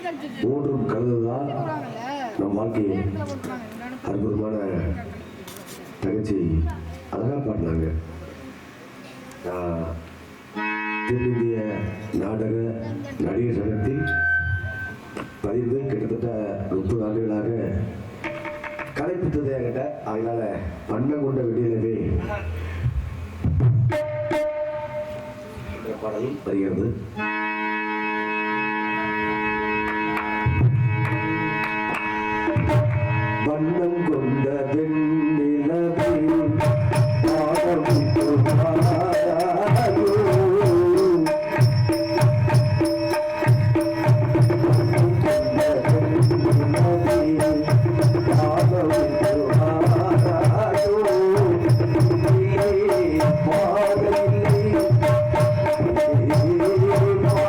மூன்றும் கலந்துதான் நம் வாழ்க்கையை அற்புதமான தகச்சி அழகா பாடினாங்க. தென்னிந்திய நாடக நடிகர் சங்கத்தில் பதிந்து கிட்டத்தட்ட 30 ஆண்டுகளாக கலைப்பித்ததை என்கிட்ட. அதனால வண்ணம் கொண்ட வெளியிலவே பாடல் வருகிறது. வண்ணம் கொண்ட வெண்ணிலவே Oh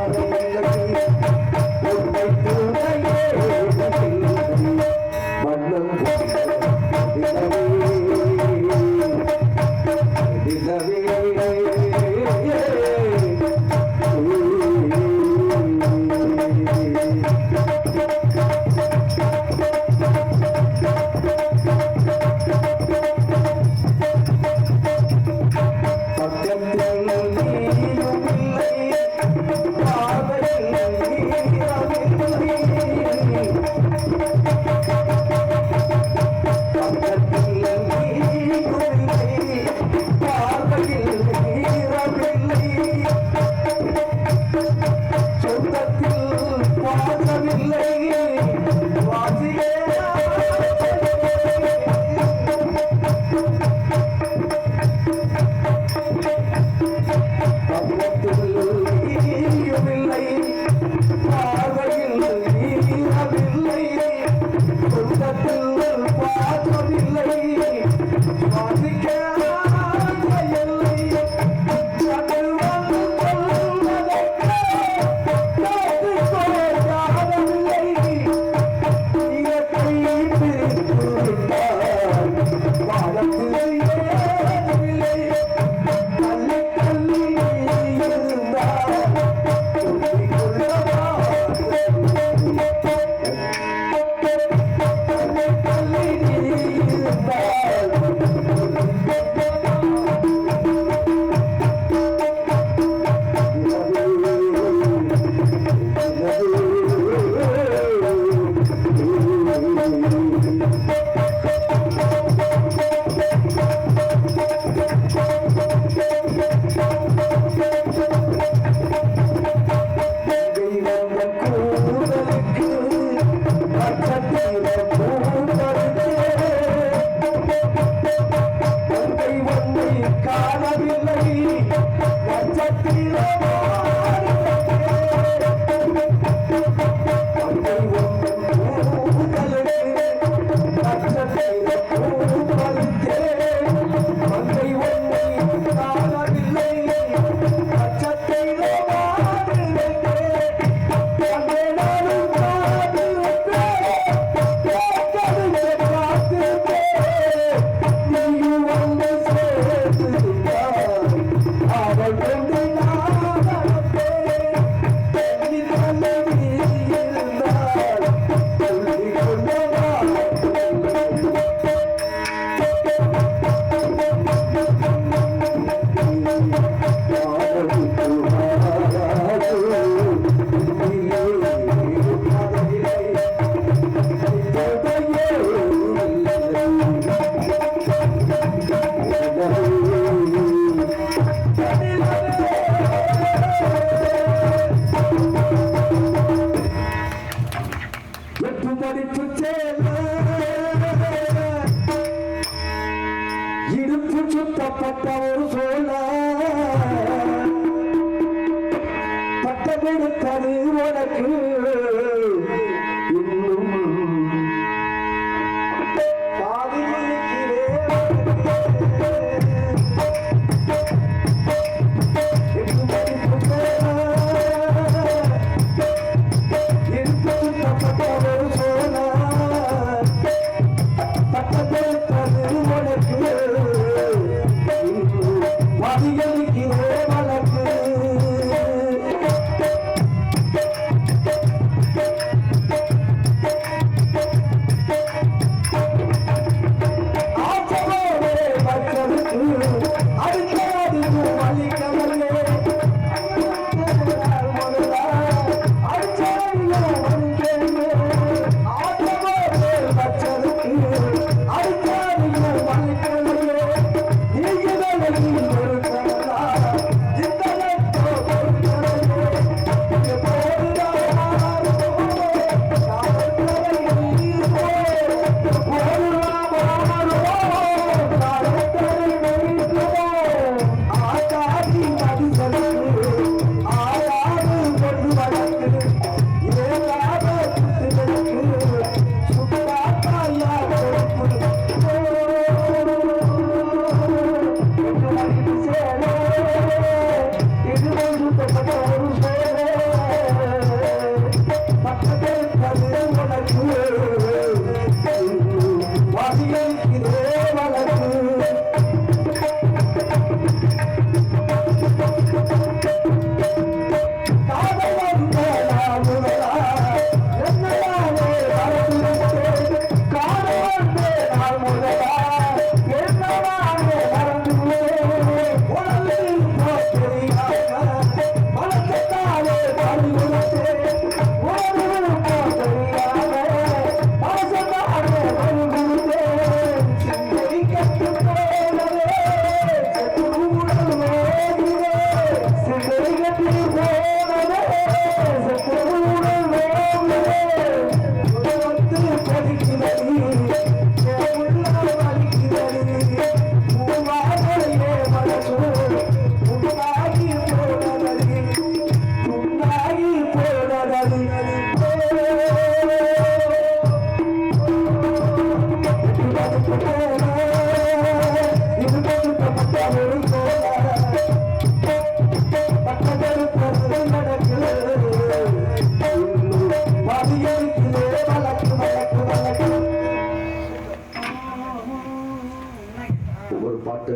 ஒவ்வொரு பாட்டு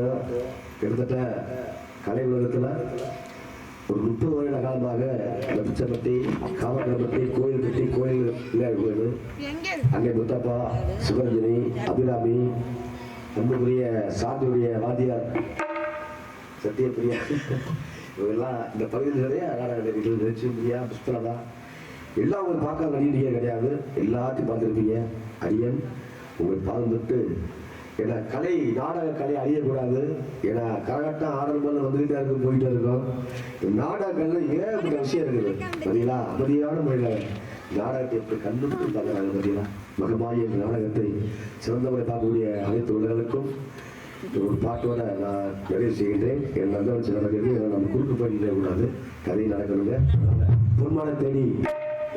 கிட்டத்தட்ட கலை உலகத்துல ஒரு 30 வருட காலமாக பிச்சைப்பட்டி காமக்கரப்பட்டி கோயில் கட்டி கோயில் கோயில் அங்கே முத்தப்பா சுகரஞ்சனி அபிராமி அன்புக்குரிய சாந்தியுடைய வாத்தியார் சத்தியப்பிரியா இவங்கெல்லாம் இந்த பகுதியில் நிறைய நாடகம் லட்சுமியா புஷ்பலதா எல்லாம் ஒரு பார்க்காத நடிகை கிடையாது. எல்லாத்தையும் பார்த்துருப்பீங்க. அரியன் உங்களுக்கு பாதம் தொட்டு ஏன்னா கலை நாடக கலை அழியக்கூடாது. ஏன்னா கரகாட்டம் ஆடல் போல வந்துகிட்டே இருக்கும் போயிட்டே இருக்கும். நாடகங்கள்ல ஏகப்பட்ட விஷயம் இருக்குது பார்த்தீங்களா. அமைதியான முறையில் நாடகத்தை எப்படி கண்ணுட்டு பார்க்குறாங்க பார்த்தீங்களா. மகமாயி என்ற நாடகத்தை சிறந்த முறை பார்க்கக்கூடிய அனைத்து உள்ளவர்களுக்கும் ஒரு பாட்டோட நான் நிறைவு செய்கின்றேன். என் நல்லவன் நடக்கிறது நம்ம குறுக்கு போயிட்டே கூடாது. கதை நடக்கணுங்க. பொன்மான தேடி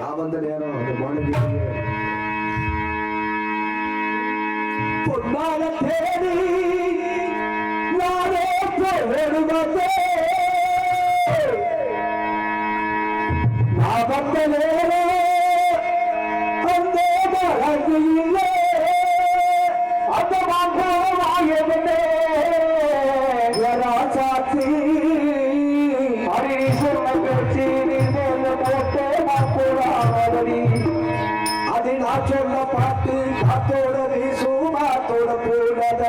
நான் வந்த நேரம் அந்த மாணவி பொன்மான தேடி நானே போடுவதே நான் வந்த நேரம் அந்த மழகிலே அந்த மாயவனே ராசாட்சி ஹரிசன பேச்சு மேல போட்டே மாப்போடாவடி அது நான் சொல்ல பாட்டு காத்தோட வீசும் மாத்தோட போடாத